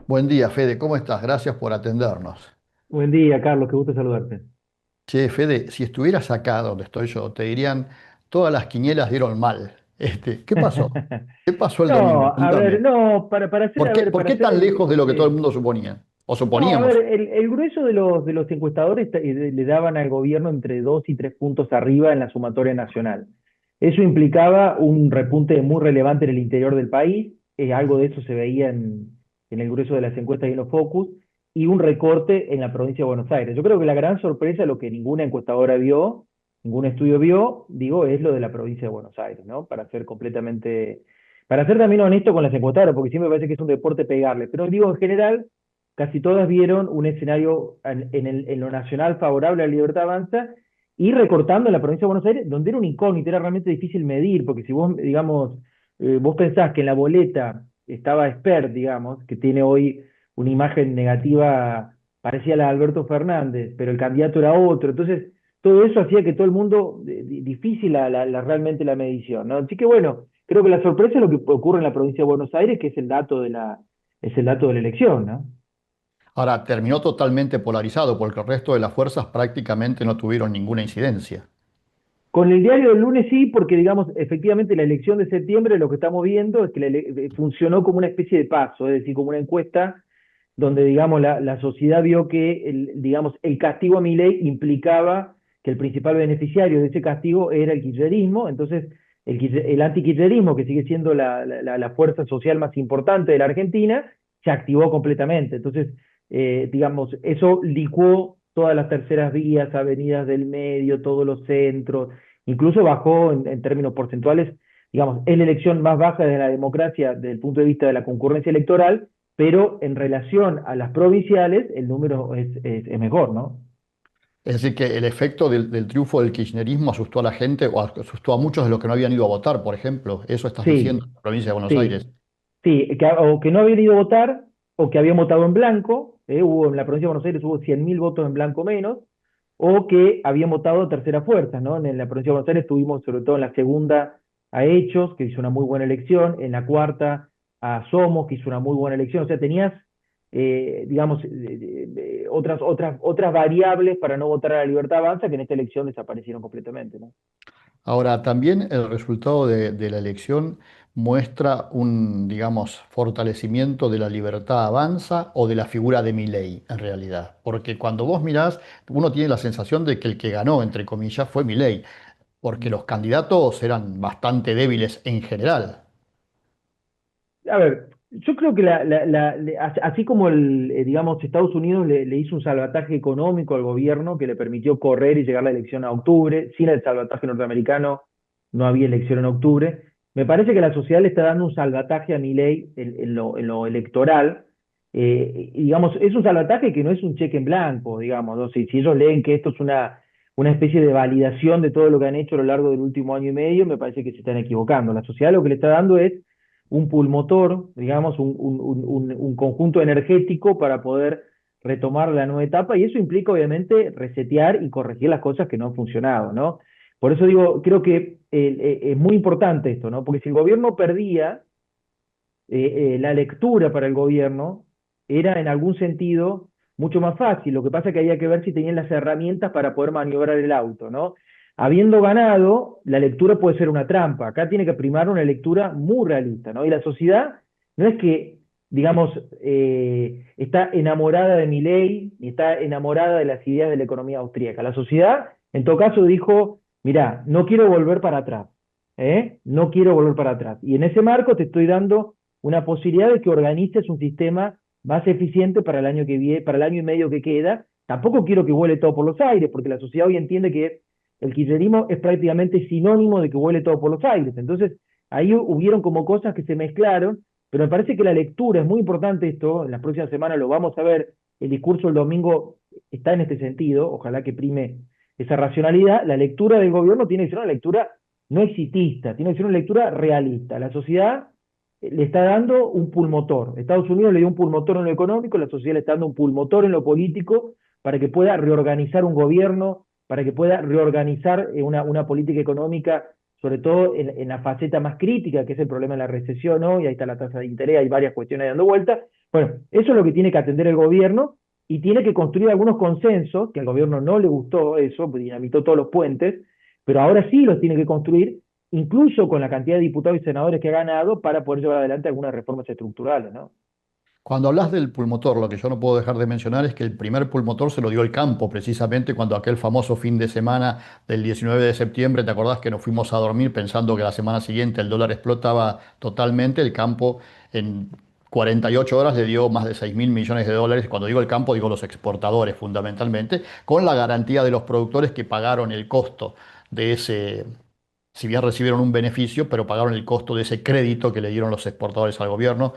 Buen día, Fede, ¿cómo estás? Gracias por atendernos. Buen día, Carlos, qué gusto saludarte. Che, Fede, si estuvieras acá donde estoy yo, te dirían, todas las quinielas dieron mal. ¿Qué pasó? ¿Qué pasó el No, domingo? a ver, Contame. no, para hacer, ¿Por a qué, ver, por para qué hacer tan lejos de lo que todo el sí. mundo suponía? ¿O No, a ver, suponíamos? el grueso de los encuestadores le daban al gobierno entre 2 y 3 puntos arriba en la sumatoria nacional. Eso implicaba un repunte muy relevante en el interior del país, algo de eso se veía en el grueso de las encuestas y en los focus, y un recorte en la provincia de Buenos Aires. Yo creo que la gran sorpresa, lo que ninguna encuestadora vio, ningún estudio vio, digo, es lo de la provincia de Buenos Aires, ¿no? Para ser también honesto con las encuestadoras, porque siempre me parece que es un deporte pegarle, pero digo, en general casi todas vieron un escenario en lo nacional favorable a la Libertad Avanza y recortando en la provincia de Buenos Aires, donde era un incógnito, era realmente difícil medir, porque si vos, digamos, vos pensás que en la boleta estaba Espert, digamos, que tiene hoy una imagen negativa parecía la de Alberto Fernández, pero el candidato era otro, entonces todo eso hacía que todo el mundo, difícil realmente la medición, ¿no? Así que bueno, creo que la sorpresa es lo que ocurre en la provincia de Buenos Aires, que es el dato de la elección, ¿no? Ahora, terminó totalmente polarizado porque el resto de las fuerzas prácticamente no tuvieron ninguna incidencia. Con el diario del lunes sí, porque digamos, efectivamente la elección de septiembre lo que estamos viendo es que funcionó como una especie de paso, es decir, como una encuesta donde, digamos, la sociedad vio que, digamos, el castigo a Milei implicaba que el principal beneficiario de ese castigo era el kirchnerismo, entonces el antikirchnerismo, que sigue siendo la fuerza social más importante de la Argentina, se activó completamente. Entonces, digamos, eso licuó todas las terceras vías, avenidas del medio, todos los centros, incluso bajó en términos porcentuales, digamos, es la elección más baja de la democracia desde el punto de vista de la concurrencia electoral, pero en relación a las provinciales el número es mejor, ¿no? Es decir, que el efecto del triunfo del kirchnerismo asustó a la gente o asustó a muchos de los que no habían ido a votar, por ejemplo. Eso estás diciendo Sí, en la provincia de Buenos sí, Aires. sí, o que no habían ido a votar, o que habían votado en blanco, hubo en la provincia de Buenos Aires hubo 100.000 votos en blanco menos, o que habían votado a tercera fuerza, ¿no? En la provincia de Buenos Aires tuvimos, sobre todo en la segunda, a Hechos, que hizo una muy buena elección, en la cuarta a Somos, que hizo una muy buena elección, o sea, tenías, digamos, otras variables para no votar a la Libertad Avanza que en esta elección desaparecieron completamente, ¿no? Ahora, también el resultado de la elección muestra un, digamos, fortalecimiento de la libertad avanza o de la figura de Milei, en realidad. Porque cuando vos mirás, uno tiene la sensación de que el que ganó, entre comillas, fue Milei, porque los candidatos eran bastante débiles en general. A ver, yo creo que así como digamos, Estados Unidos le hizo un salvataje económico al gobierno que le permitió correr y llegar a la elección a octubre, sin el salvataje norteamericano no había elección en octubre. Me parece que la sociedad le está dando un salvataje a Milei en lo electoral. Y digamos, es un salvataje que no es un cheque en blanco, digamos, ¿no? Si ellos leen que esto es una especie de validación de todo lo que han hecho a lo largo del último año y medio, me parece que se están equivocando. La sociedad lo que le está dando es un pulmotor, digamos, un conjunto energético para poder retomar la nueva etapa y eso implica obviamente resetear y corregir las cosas que no han funcionado, ¿no? Por eso digo, creo que es muy importante esto, ¿no? Porque si el gobierno perdía, la lectura para el gobierno era en algún sentido mucho más fácil. Lo que pasa es que había que ver si tenían las herramientas para poder maniobrar el auto, ¿no? Habiendo ganado, la lectura puede ser una trampa. Acá tiene que primar una lectura muy realista, ¿no? Y la sociedad no es que, digamos, está enamorada de Milei ni está enamorada de las ideas de la economía austríaca. La sociedad, en todo caso, dijo, mira, no quiero volver para atrás, ¿eh? No quiero volver para atrás. Y en ese marco te estoy dando una posibilidad de que organices un sistema más eficiente para el año que viene, para el año y medio que queda. Tampoco quiero que vuele todo por los aires, porque la sociedad hoy entiende que el kirchnerismo es prácticamente sinónimo de que vuele todo por los aires. Entonces, ahí hubieron como cosas que se mezclaron, pero me parece que la lectura es muy importante esto, en las próximas semanas lo vamos a ver, el discurso del domingo está en este sentido, ojalá que prime esa racionalidad, la lectura del gobierno tiene que ser una lectura no exitista, tiene que ser una lectura realista. La sociedad le está dando un pulmotor. Estados Unidos le dio un pulmotor en lo económico, la sociedad le está dando un pulmotor en lo político para que pueda reorganizar un gobierno, para que pueda reorganizar una política económica, sobre todo en la faceta más crítica, que es el problema de la recesión, ¿no? Y ahí está la tasa de interés, hay varias cuestiones dando vuelta, Bueno, eso es lo que tiene que atender el gobierno y tiene que construir algunos consensos, que al gobierno no le gustó eso, pues dinamitó todos los puentes, pero ahora sí los tiene que construir, incluso con la cantidad de diputados y senadores que ha ganado, para poder llevar adelante algunas reformas estructurales, ¿no? Cuando hablas del pulmotor, lo que yo no puedo dejar de mencionar es que el primer pulmotor se lo dio el campo, precisamente cuando aquel famoso fin de semana del 19 de septiembre, ¿te acordás que nos fuimos a dormir pensando que la semana siguiente el dólar explotaba totalmente? El campo en 48 horas le dio más de 6.000 millones de dólares. Cuando digo el campo, digo los exportadores fundamentalmente, con la garantía de los productores que pagaron el costo de ese, si bien recibieron un beneficio, pero pagaron el costo de ese crédito que le dieron los exportadores al gobierno,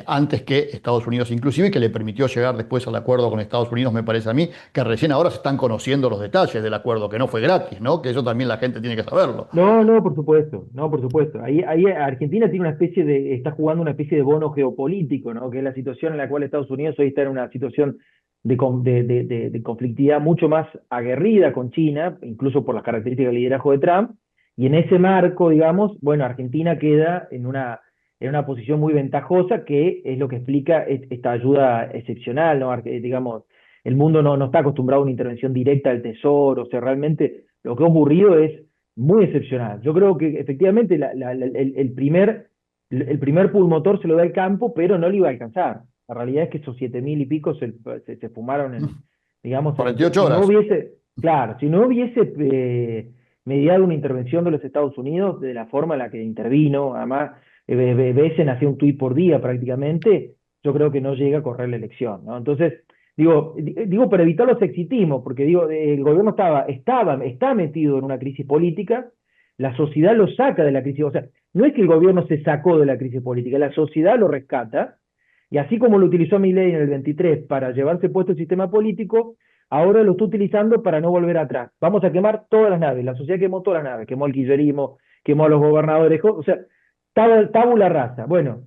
antes que Estados Unidos inclusive, y que le permitió llegar después al acuerdo con Estados Unidos, me parece a mí, que recién ahora se están conociendo los detalles del acuerdo, que no fue gratis, ¿no? Que eso también la gente tiene que saberlo. No, no, por supuesto, no, por supuesto. Ahí Argentina tiene una especie está jugando una especie de bono geopolítico, ¿no? Que es la situación en la cual Estados Unidos hoy está en una situación de conflictividad mucho más aguerrida con China, incluso por las características del liderazgo de Trump, y en ese marco, digamos, bueno, Argentina queda en una posición muy ventajosa, que es lo que explica esta ayuda excepcional, ¿no? Digamos, el mundo no está acostumbrado a una intervención directa del Tesoro, o sea, realmente lo que ha ocurrido es muy excepcional. Yo creo que efectivamente el primer pulmotor se lo da el campo, pero no le iba a alcanzar. La realidad es que esos 7.000 y pico se fumaron digamos, 48 si no horas. hubiese, claro, si no hubiese mediado una intervención de los Estados Unidos de la forma en la que intervino, además, Besen hacía un tuit por día prácticamente, yo creo que no llega a correr la elección, ¿no? Entonces, digo para evitar los exitismos, porque digo, el gobierno está metido en una crisis política, la sociedad lo saca de la crisis, o sea, no es que el gobierno se sacó de la crisis política, la sociedad lo rescata, y así como lo utilizó Milei en el 23 para llevarse puesto el sistema político, ahora lo está utilizando para no volver atrás. Vamos a quemar todas las naves, la sociedad quemó todas las naves, quemó el kirchnerismo, quemó a los gobernadores, o sea, tabula rasa. Bueno,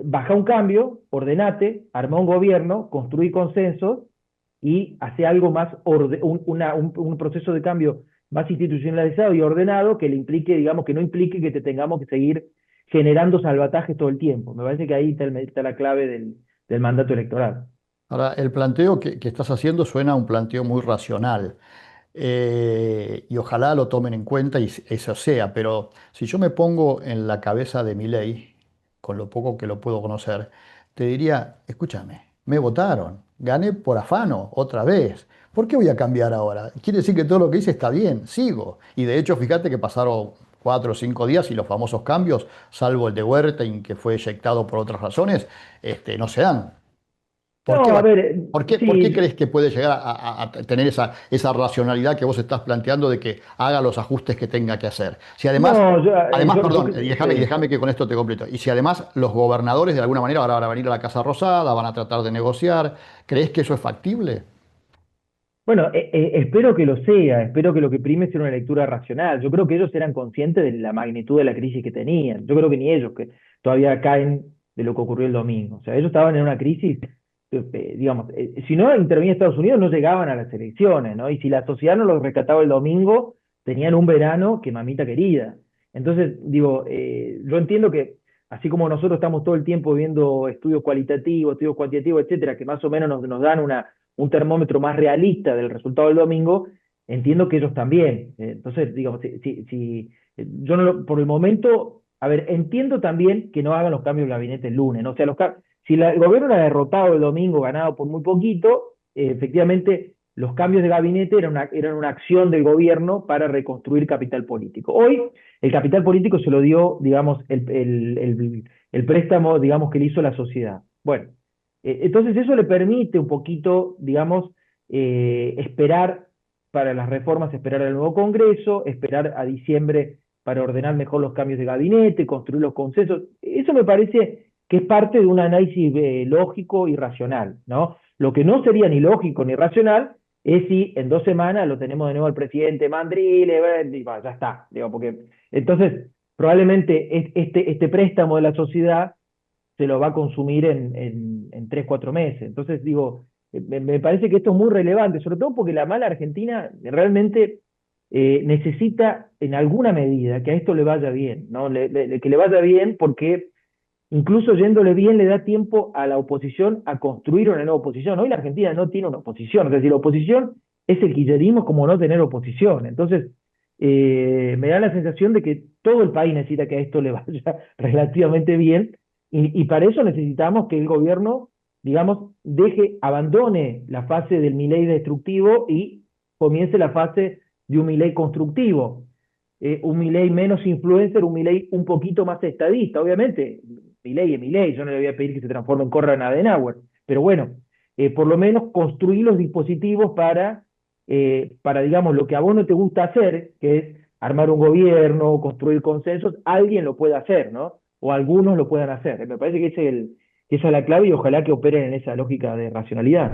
baja un cambio, ordenate, arma un gobierno, construí consensos y hace algo más, un proceso de cambio más institucionalizado y ordenado que le implique, digamos, que no implique que te tengamos que seguir generando salvatajes todo el tiempo. Me parece que ahí está la clave del mandato electoral. Ahora, el planteo que estás haciendo suena a un planteo muy racional. Y ojalá lo tomen en cuenta y eso sea, pero si yo me pongo en la cabeza de Milei, con lo poco que lo puedo conocer, te diría, escúchame, me votaron, gané por afano otra vez. ¿Por qué voy a cambiar ahora? Quiere decir que todo lo que hice está bien, sigo. Y de hecho, fíjate que pasaron 4 o 5 días y los famosos cambios, salvo el de Huerta, que fue eyectado por otras razones, no se dan. ¿Por qué No, a va? ver, ¿Por qué sí, crees que puede llegar a tener esa racionalidad que vos estás planteando de que haga los ajustes que tenga que hacer? Si además, no, perdón, y sí. déjame que con esto te completo. Y si además los gobernadores de alguna manera ahora van a venir a la Casa Rosada, van a tratar de negociar, ¿crees que eso es factible? Bueno, espero que lo sea, espero que lo que prime sea una lectura racional. Yo creo que ellos eran conscientes de la magnitud de la crisis que tenían. Yo creo que ni ellos que todavía caen de lo que ocurrió el domingo. O sea, ellos estaban en una crisis, digamos, si no intervenía Estados Unidos no llegaban a las elecciones, ¿no? Y si la sociedad no los rescataba el domingo, tenían un verano que mamita querida. Entonces, digo, yo entiendo que así como nosotros estamos todo el tiempo viendo estudios cualitativos, estudios cuantitativos, etcétera, que más o menos nos dan un termómetro más realista del resultado del domingo, entiendo que ellos también. Entonces, digamos, yo no por el momento, a ver, entiendo también que no hagan los cambios del gabinete el lunes, ¿no? O sea, si el gobierno era derrotado el domingo, ganado por muy poquito, efectivamente los cambios de gabinete eran una acción del gobierno para reconstruir capital político. Hoy el capital político se lo dio, digamos, el préstamo, digamos, que le hizo la sociedad. Bueno, entonces eso le permite un poquito, digamos, esperar para las reformas, esperar al nuevo Congreso, esperar a diciembre para ordenar mejor los cambios de gabinete, construir los consensos. Eso me parece que es parte de un análisis lógico y racional, ¿no? Lo que no sería ni lógico ni racional es si en 2 semanas lo tenemos de nuevo al presidente Mandril, y ya está, digo, porque entonces probablemente este préstamo de la sociedad se lo va a consumir en 3, 4 meses. Entonces, digo, me parece que esto es muy relevante, sobre todo porque la mala Argentina realmente necesita en alguna medida que a esto le vaya bien, ¿no? Que le vaya bien porque Incluso yéndole bien le da tiempo a la oposición a construir una nueva oposición. Hoy la Argentina no tiene una oposición, es decir, la oposición es el kirchnerismo como no tener oposición. Entonces, me da la sensación de que todo el país necesita que a esto le vaya relativamente bien y para eso necesitamos que el gobierno, digamos, abandone la fase del Milei destructivo y comience la fase de un Milei constructivo. Un Milei menos influencer, un Milei un poquito más estadista. Obviamente, Milei es Milei, yo no le voy a pedir que se transforme en Konrad Adenauer, pero bueno, por lo menos construir los dispositivos para, digamos, lo que a vos no te gusta hacer, que es armar un gobierno, construir consensos, alguien lo puede hacer, ¿no? O algunos lo puedan hacer. Me parece que que esa es la clave y ojalá que operen en esa lógica de racionalidad.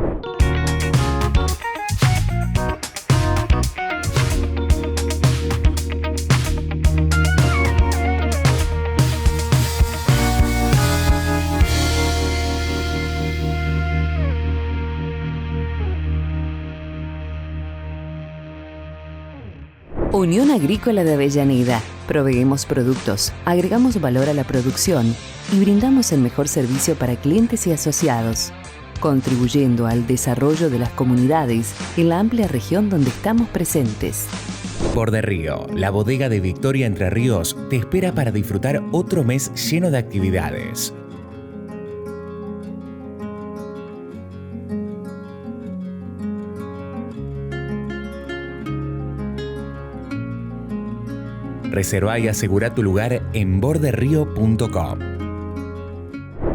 Unión Agrícola de Avellaneda. Proveemos productos, agregamos valor a la producción y brindamos el mejor servicio para clientes y asociados, contribuyendo al desarrollo de las comunidades en la amplia región donde estamos presentes. Borde Río, la bodega de Victoria Entre Ríos, te espera para disfrutar otro mes lleno de actividades. Reserva y asegura tu lugar en borderrío.com.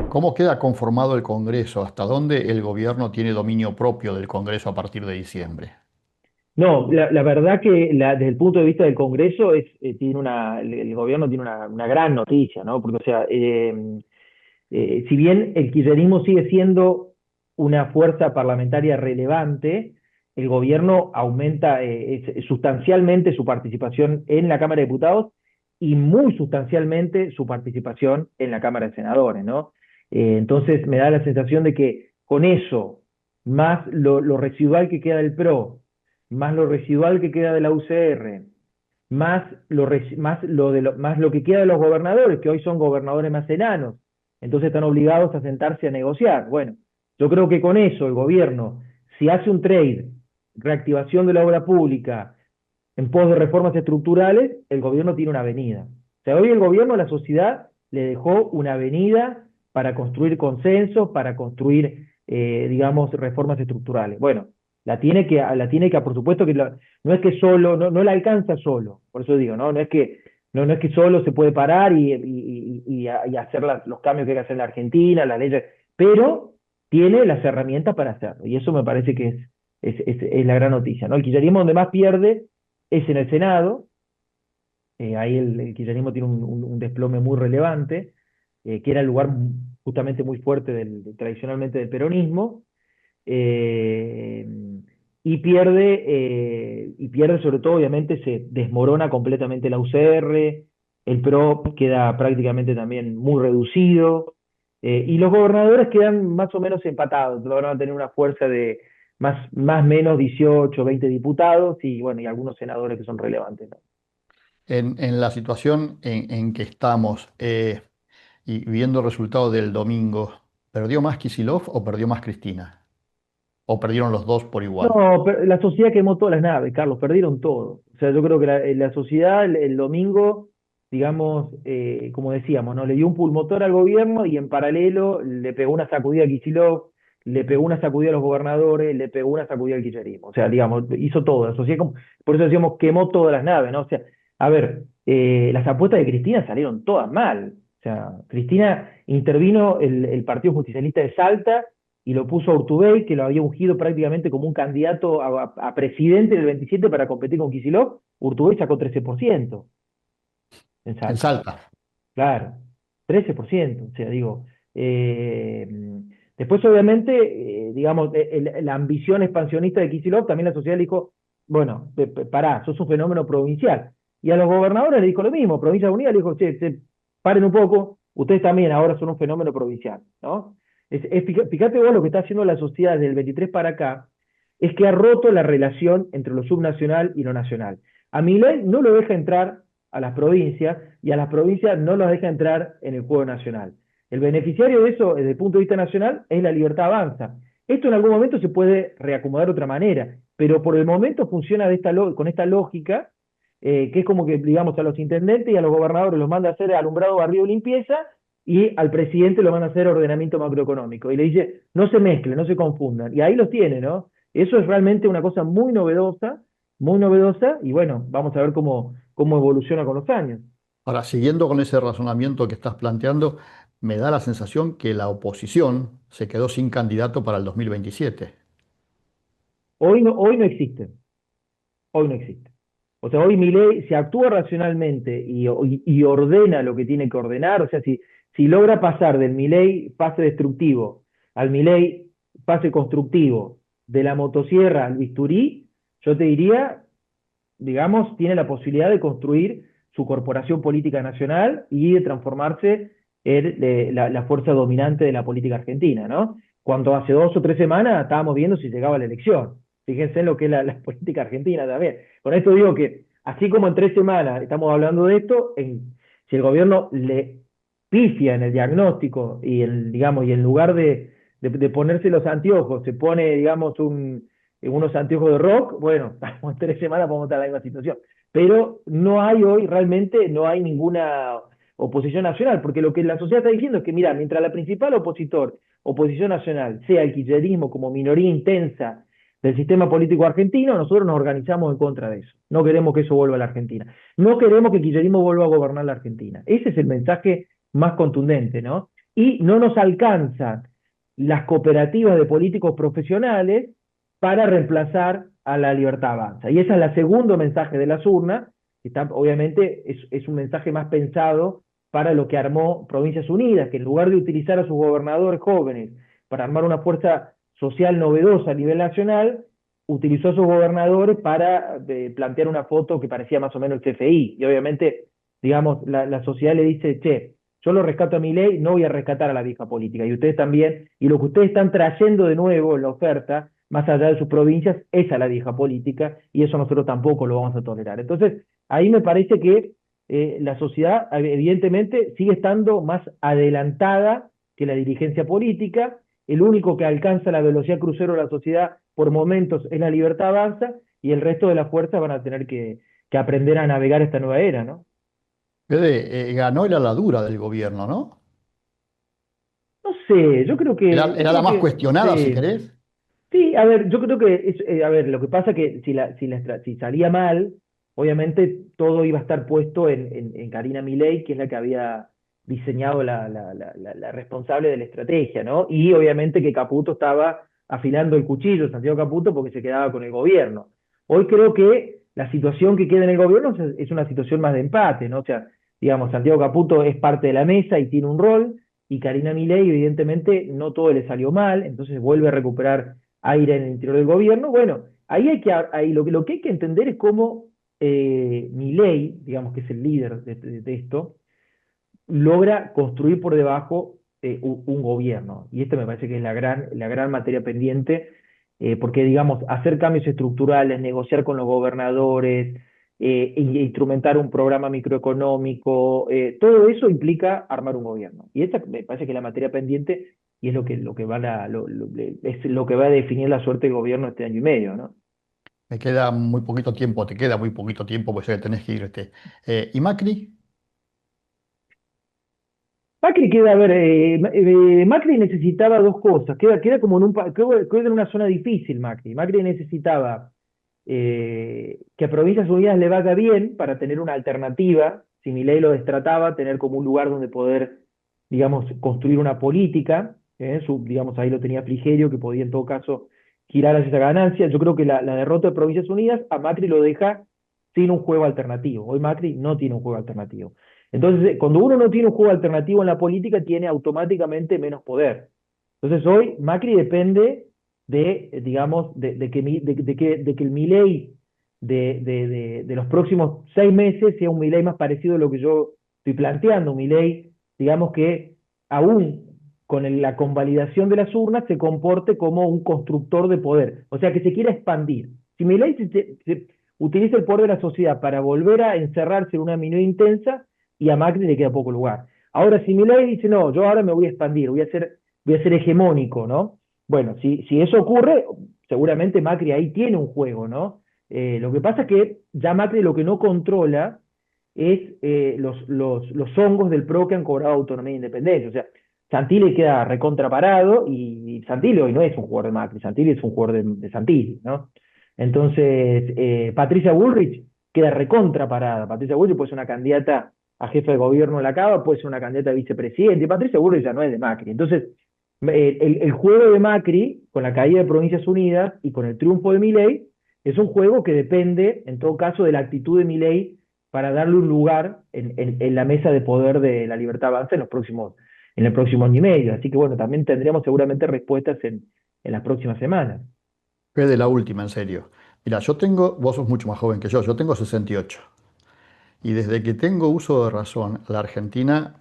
¿Cómo queda conformado el Congreso? ¿Hasta dónde el gobierno tiene dominio propio del Congreso a partir de diciembre? No, la verdad que desde el punto de vista del Congreso el gobierno tiene una gran noticia, ¿no? Porque, o sea, si bien el kirchnerismo sigue siendo una fuerza parlamentaria relevante, el gobierno aumenta sustancialmente su participación en la Cámara de Diputados y muy sustancialmente su participación en la Cámara de Senadores, ¿no? Entonces me da la sensación de que con eso, más lo residual que queda del PRO, más lo residual que queda de la UCR, más lo que queda de los gobernadores, que hoy son gobernadores más enanos, entonces están obligados a sentarse a negociar. Bueno, yo creo que con eso el gobierno, si hace un trade, reactivación de la obra pública, en pos de reformas estructurales, el gobierno tiene una avenida. O sea, hoy el gobierno a la sociedad le dejó una avenida para construir consensos, para construir, digamos, reformas estructurales. Bueno, por supuesto que no es que solo, no la alcanza solo, por eso digo, no es que solo se puede parar y hacer los cambios que hay que hacer en la Argentina, las leyes, pero tiene las herramientas para hacerlo, y eso me parece que es la gran noticia, ¿no? El kirchnerismo donde más pierde es en el Senado, ahí el kirchnerismo tiene un desplome muy relevante, que era el lugar justamente muy fuerte tradicionalmente del peronismo, eh, y pierde sobre todo, obviamente, se desmorona completamente la UCR, el PRO queda prácticamente también muy reducido, y los gobernadores quedan más o menos empatados, van a tener una fuerza de más menos 18, 20 diputados, y bueno, y algunos senadores que son relevantes, ¿no? En la situación en que estamos y viendo el resultado del domingo, ¿perdió más Kicillof o perdió más Cristina? ¿O perdieron los dos por igual? No, la sociedad quemó todas las naves, Carlos, perdieron todo. O sea, yo creo que la sociedad el domingo, digamos, como decíamos, ¿no? Le dio un pulmotor al gobierno y en paralelo le pegó una sacudida a Kicillof, le pegó una sacudida a los gobernadores, le pegó una sacudida al kirchnerismo. O sea, digamos, hizo todo. La sociedad, por eso decíamos, quemó todas las naves, ¿no? O sea, a ver, las apuestas de Cristina salieron todas mal. O sea, Cristina intervino el Partido Justicialista de Salta y lo puso a Urtubey, que lo había ungido prácticamente como un candidato a presidente del 27 para competir con Kicillof. Urtubey sacó 13% en En Salta. Salta. Claro, 13%. O sea, digo, eh, después obviamente, digamos, la ambición expansionista de Kicillof, también la sociedad le dijo, bueno, pará, sos un fenómeno provincial. Y a los gobernadores le dijo lo mismo, Provincia Unida le dijo, che, paren un poco, ustedes también ahora son un fenómeno provincial, ¿no? Fíjate vos lo que está haciendo la sociedad desde el 23 para acá, es que ha roto la relación entre lo subnacional y lo nacional. A Milei no lo deja entrar a las provincias y a las provincias no los deja entrar en el juego nacional. El beneficiario de eso, desde el punto de vista nacional, es la Libertad Avanza. Esto en algún momento se puede reacomodar de otra manera, pero por el momento funciona con esta lógica, que es como que, digamos, a los intendentes y a los gobernadores los manda a hacer alumbrado, barrido y limpieza, y al presidente lo manda a hacer ordenamiento macroeconómico. Y le dice, no se mezclen, no se confundan. Y ahí los tiene, ¿no? Eso es realmente una cosa muy novedosa, y bueno, vamos a ver cómo evoluciona con los años. Ahora, siguiendo con ese razonamiento que estás planteando, me da la sensación que la oposición se quedó sin candidato para el 2027. Hoy no existe, hoy no existe. O sea, hoy Milei, si actúa racionalmente y ordena lo que tiene que ordenar, o sea, si logra pasar del Milei pase destructivo al Milei pase constructivo, de la motosierra al bisturí, yo te diría, digamos, tiene la posibilidad de construir su corporación política nacional y de transformarse en la fuerza dominante de la política argentina, ¿no? Cuando hace 2 o 3 semanas estábamos viendo si llegaba la elección. Fíjense en lo que es la política argentina también. Con esto digo que, así como en 3 semanas estamos hablando de esto, si el gobierno le pifia en el diagnóstico digamos, y en lugar de ponerse los anteojos, se pone, digamos, unos anteojos de rock, bueno, estamos en 3 semanas, podemos estar en la misma situación. Pero no hay hoy, realmente, no hay ninguna oposición nacional, porque lo que la sociedad está diciendo es que, mira, mientras la principal oposición nacional, sea el kirchnerismo como minoría intensa del sistema político argentino, nosotros nos organizamos en contra de eso. No queremos que eso vuelva a la Argentina. No queremos que el kirchnerismo vuelva a gobernar la Argentina. Ese es el mensaje más contundente, ¿no? Y no nos alcanzan las cooperativas de políticos profesionales para reemplazar a la Libertad Avanza. Y ese es el segundo mensaje de las urnas, que obviamente es un mensaje más pensado para lo que armó Provincias Unidas, que en lugar de utilizar a sus gobernadores jóvenes para armar una fuerza social novedosa a nivel nacional, utilizó a sus gobernadores para plantear una foto que parecía más o menos el CFI. Y obviamente, digamos, la sociedad le dice, che, yo lo rescato a mi ley, no voy a rescatar a la vieja política. Y ustedes también, y lo que ustedes están trayendo de nuevo en la oferta, más allá de sus provincias, es a la vieja política, y eso nosotros tampoco lo vamos a tolerar. Entonces, ahí me parece que la sociedad, evidentemente, sigue estando más adelantada que la dirigencia política. El único que alcanza la velocidad crucero de la sociedad por momentos es la Libertad Avanza, y el resto de las fuerzas van a tener que aprender a navegar esta nueva era, ¿no? Fede, ganó el aladura del gobierno, ¿no? No sé, Era la más cuestionada, si sí. querés. Sí, a ver, yo creo que a ver, lo que pasa que si salía mal, obviamente todo iba a estar puesto en Karina Milei, que es la que había diseñado la responsable de la estrategia, ¿no? Y obviamente que Caputo estaba afilando el cuchillo, Santiago Caputo, porque se quedaba con el gobierno. Hoy creo que la situación que queda en el gobierno es una situación más de empate, ¿no? O sea, digamos, Santiago Caputo es parte de la mesa y tiene un rol, y Karina Milei, evidentemente, no todo le salió mal, entonces vuelve a recuperar aire en el interior del gobierno. Bueno, ahí lo que hay que entender es cómo Milei, digamos que es el líder de esto, logra construir por debajo un gobierno. Y esto me parece que es la gran materia pendiente, porque, digamos, hacer cambios estructurales, negociar con los gobernadores, instrumentar un programa microeconómico, todo eso implica armar un gobierno. Y esta me parece que es la materia pendiente y es es lo que va a definir la suerte del gobierno este año y medio, ¿no? Me queda muy poquito tiempo, te queda muy poquito tiempo, pues ya tenés que irte. ¿Y Macri? Macri queda, a ver, Macri necesitaba dos cosas, queda como queda en una zona difícil Macri. Macri necesitaba que a Provincias Unidas le vaya bien para tener una alternativa, si Milei lo destrataba, tener como un lugar donde poder, digamos, construir una política, digamos, ahí lo tenía Frigerio, que podía en todo caso girar hacia esa ganancia. Yo creo que la derrota de Provincias Unidas a Macri lo deja sin un juego alternativo. Hoy Macri no tiene un juego alternativo. Entonces, cuando uno no tiene un juego alternativo en la política, tiene automáticamente menos poder. Entonces, hoy Macri depende digamos, de que el Milei de los próximos 6 meses sea un Milei más parecido a lo que yo estoy planteando, un Milei, digamos que aún con la convalidación de las urnas se comporte como un constructor de poder, o sea, que se quiera expandir. Si Milei utiliza el poder de la sociedad para volver a encerrarse en una minoría intensa, y a Macri le queda poco lugar. Ahora, si Milei dice, no, yo ahora me voy a expandir, voy a ser hegemónico, ¿no? Bueno, si eso ocurre, seguramente Macri ahí tiene un juego, ¿no? Lo que pasa es que ya Macri lo que no controla es los hongos del PRO que han cobrado autonomía e independencia. O sea, Santilli queda recontraparado y Santilli hoy no es un jugador de Macri, Santilli es un jugador de Santilli, ¿no? Entonces, Patricia Bullrich queda recontraparada. Patricia Bullrich puede ser una candidata a jefe de gobierno en la Cava, puede ser una candidata a vicepresidente, y Patricia Bullrich ya no es de Macri. Entonces, el juego de Macri, con la caída de Provincias Unidas y con el triunfo de Milei, es un juego que depende, en todo caso, de la actitud de Milei para darle un lugar en la mesa de poder de la Libertad Avanza en el próximo año y medio. Así que bueno, también tendremos seguramente respuestas en las próximas semanas. Fue de la última, en serio. Mira, vos sos mucho más joven que yo tengo 68. Y desde que tengo uso de razón, la Argentina,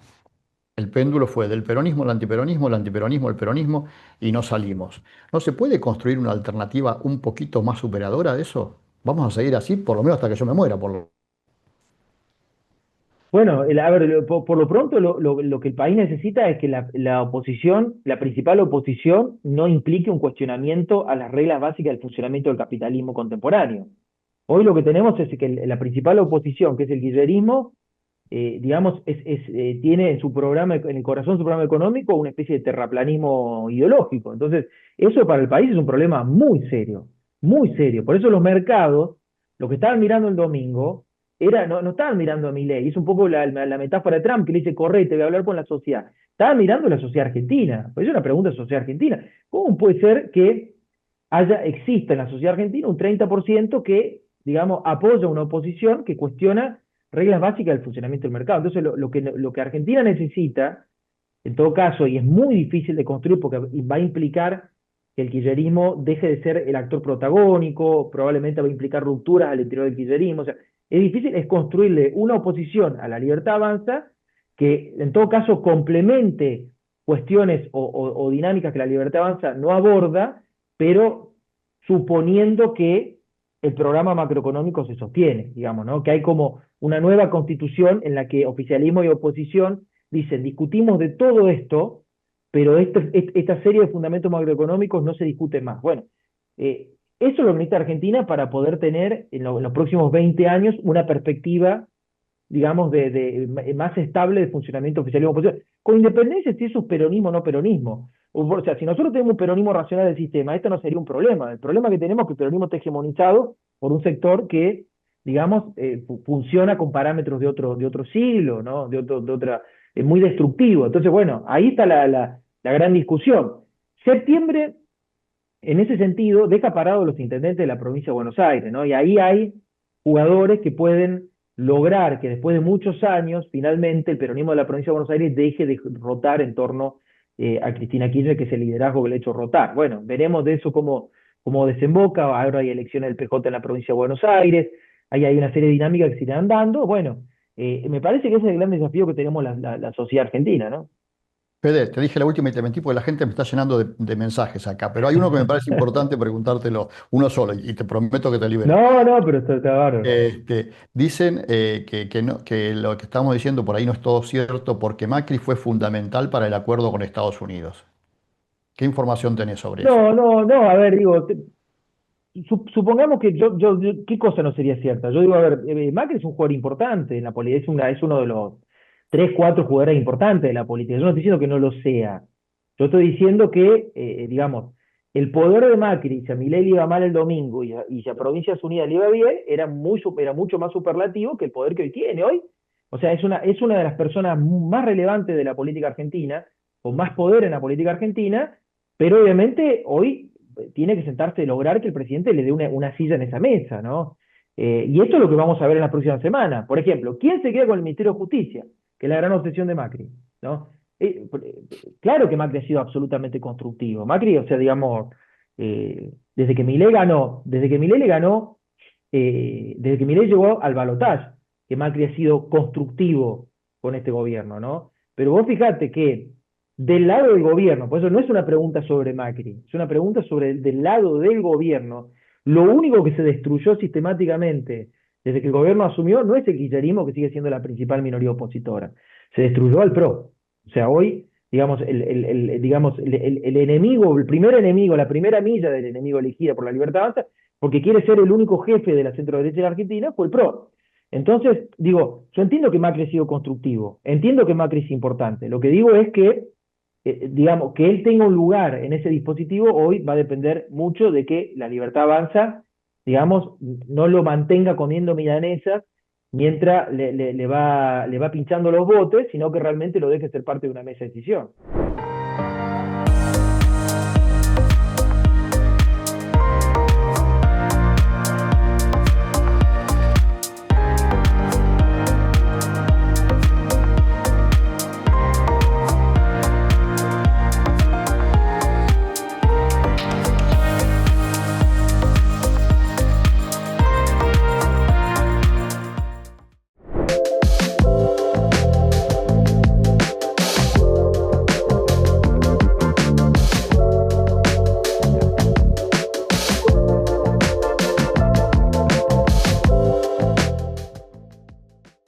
el péndulo fue del peronismo al antiperonismo, el antiperonismo al peronismo, y no salimos. ¿No se puede construir una alternativa un poquito más superadora de eso? Vamos a seguir así, por lo menos hasta que yo me muera. Bueno, a ver, por lo pronto lo que el país necesita es que la oposición, la principal oposición, no implique un cuestionamiento a las reglas básicas del funcionamiento del capitalismo contemporáneo. Hoy lo que tenemos es que la principal oposición, que es el kirchnerismo, digamos, tiene en su programa, en el corazón de su programa económico, una especie de terraplanismo ideológico. Entonces, eso para el país es un problema muy serio, muy serio. Por eso los mercados, lo que estaban mirando el domingo, no estaban mirando a Milei, es un poco la metáfora de Trump que le dice, corre, te voy a hablar con la sociedad. Estaban mirando la sociedad argentina. Pues es una pregunta de la sociedad argentina. ¿Cómo puede ser que exista en la sociedad argentina un 30% que, digamos, apoya una oposición que cuestiona reglas básicas del funcionamiento del mercado? Entonces, lo que Argentina necesita, en todo caso, y es muy difícil de construir porque va a implicar que el kirchnerismo deje de ser el actor protagónico, probablemente va a implicar rupturas al interior del kirchnerismo, o sea, es difícil, es construirle una oposición a la Libertad Avanza que, en todo caso, complemente cuestiones o dinámicas que la Libertad Avanza no aborda, pero suponiendo que el programa macroeconómico se sostiene, digamos, ¿no? Que hay como una nueva constitución en la que oficialismo y oposición dicen, discutimos de todo esto, pero esta serie de fundamentos macroeconómicos no se discuten más. Bueno, eso lo necesita Argentina para poder tener en los próximos 20 años una perspectiva, digamos, más estable de funcionamiento oficialismo y oposición, con independencia si eso es peronismo o no peronismo. O sea, si nosotros tenemos un peronismo racional del sistema, esto no sería un problema. El problema que tenemos es que el peronismo está hegemonizado por un sector que, digamos, funciona con parámetros de otro siglo, ¿no? Es muy destructivo. Entonces, bueno, ahí está la gran discusión. Septiembre, en ese sentido, deja parados los intendentes de la provincia de Buenos Aires, ¿no? Y ahí hay jugadores que pueden lograr que después de muchos años, finalmente, el peronismo de la provincia de Buenos Aires deje de rotar en torno a Cristina Kirchner, que es el liderazgo que le ha hecho rotar. Bueno, veremos de eso cómo desemboca. Ahora hay elecciones del PJ en la provincia de Buenos Aires, ahí hay una serie de dinámicas que se irán dando. Bueno, me parece que ese es el gran desafío que tenemos la sociedad argentina, ¿no? Fede, te dije la última y te mentí porque la gente me está llenando de mensajes acá, pero hay uno que me parece importante preguntártelo, uno solo, y te prometo que te libero. No, pero está bárbaro. Dicen que lo que estamos diciendo por ahí no es todo cierto porque Macri fue fundamental para el acuerdo con Estados Unidos. ¿Qué información tenés sobre eso? No, a ver, digo, supongamos que ¿qué cosa no sería cierta? Yo digo, a ver, Macri es un jugador importante en la política, es uno de los 3, 4 jugadores importantes de la política. Yo no estoy diciendo que no lo sea. Yo estoy diciendo que, digamos, el poder de Macri, si a Milei le iba mal el domingo y si a Provincias Unidas le iba bien, era mucho más superlativo que el poder que hoy tiene hoy. O sea, es una de las personas más relevantes de la política argentina, con más poder en la política argentina, pero obviamente hoy tiene que sentarse y lograr que el presidente le dé una silla en esa mesa, ¿no? Y esto es lo que vamos a ver en las próximas semanas. Por ejemplo, ¿quién se queda con el Ministerio de Justicia? Que es la gran obsesión de Macri, ¿no? Claro que Macri ha sido absolutamente constructivo. Macri, o sea, digamos, desde que Milei llegó al balotaje, que Macri ha sido constructivo con este gobierno, ¿no? Pero vos fijate que del lado del gobierno, por eso no es una pregunta sobre Macri, es una pregunta del lado del gobierno, lo único que se destruyó sistemáticamente desde que el gobierno asumió no es el kirchnerismo, que sigue siendo la principal minoría opositora. Se destruyó al PRO. O sea, hoy, digamos, el enemigo, el primer enemigo, la primera milla del enemigo elegida por la Libertad Avanza, porque quiere ser el único jefe de la centro-derecha de Argentina, fue el PRO. Entonces, digo, yo entiendo que Macri ha sido constructivo, entiendo que Macri es importante. Lo que digo es que, digamos, que él tenga un lugar en ese dispositivo hoy va a depender mucho de que la Libertad Avanza, digamos, no lo mantenga comiendo milanesas mientras le va pinchando los botes, sino que realmente lo deje ser parte de una mesa de decisión.